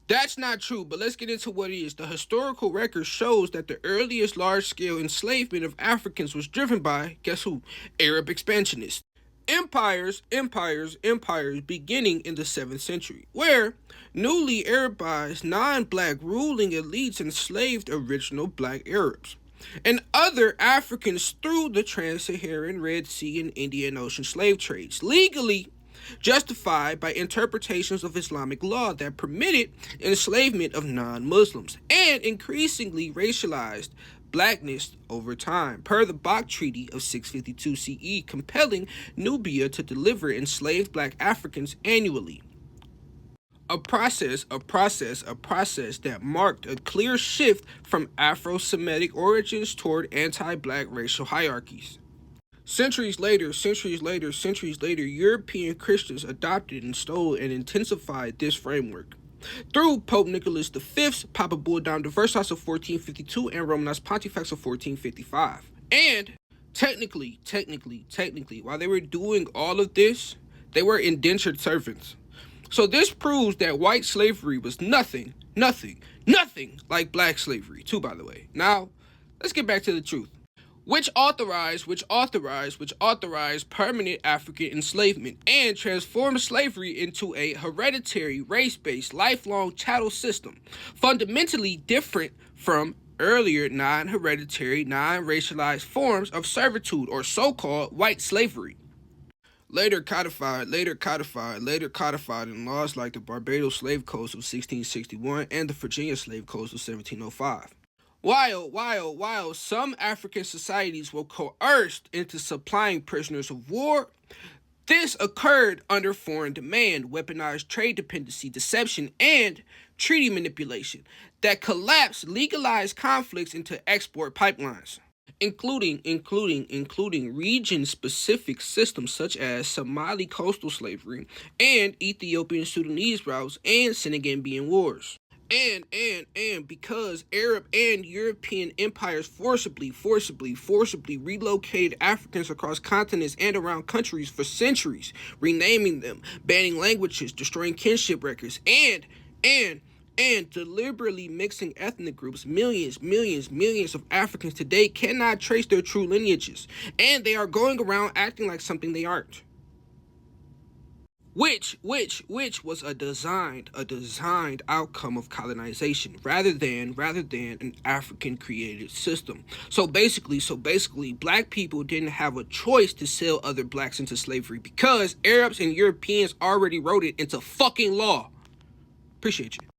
That's not true, but let's get into what it is. The historical record shows that the earliest large-scale enslavement of Africans was driven by, guess who? Arab expansionists. Empires beginning in the 7th century, where newly Arabized non-black ruling elites enslaved original black Arabs and other Africans through the trans-Saharan Red Sea and Indian Ocean slave trades, legally justified by interpretations of Islamic law that permitted enslavement of non-Muslims and increasingly racialized blackness over time, per the Bok Treaty of 652 CE, compelling Nubia to deliver enslaved black Africans annually. A process that marked a clear shift from Afro-Semitic origins toward anti-black racial hierarchies. Centuries later, European Christians adopted, installed, and intensified this framework through Pope Nicholas V's Papa Bull Dom Diversas of 1452 and Romanos Pontifex of 1455. And technically, while they were doing all of this, they were indentured servants. So this proves that white slavery was nothing like black slavery, too, by the way. Now, let's get back to the truth. Which authorized permanent African enslavement and transformed slavery into a hereditary, race-based, lifelong chattel system, fundamentally different from earlier non-hereditary, non-racialized forms of servitude or so-called white slavery. Later codified in laws like the Barbados Slave Codes of 1661 and the Virginia Slave Codes of 1705. While some African societies were coerced into supplying prisoners of war, this occurred under foreign demand, weaponized trade dependency, deception, and treaty manipulation that collapsed legalized conflicts into export pipelines, including region-specific systems such as Somali coastal slavery and Ethiopian Sudanese routes and Senegambian wars. And because Arab and European empires forcibly relocated Africans across continents and around countries for centuries, renaming them, banning languages, destroying kinship records, and deliberately mixing ethnic groups, millions of Africans today cannot trace their true lineages, and they are going around acting like something they aren't. Which was a designed outcome of colonization rather than an African created system. So basically, black people didn't have a choice to sell other blacks into slavery because Arabs and Europeans already wrote it into fucking law. Appreciate you.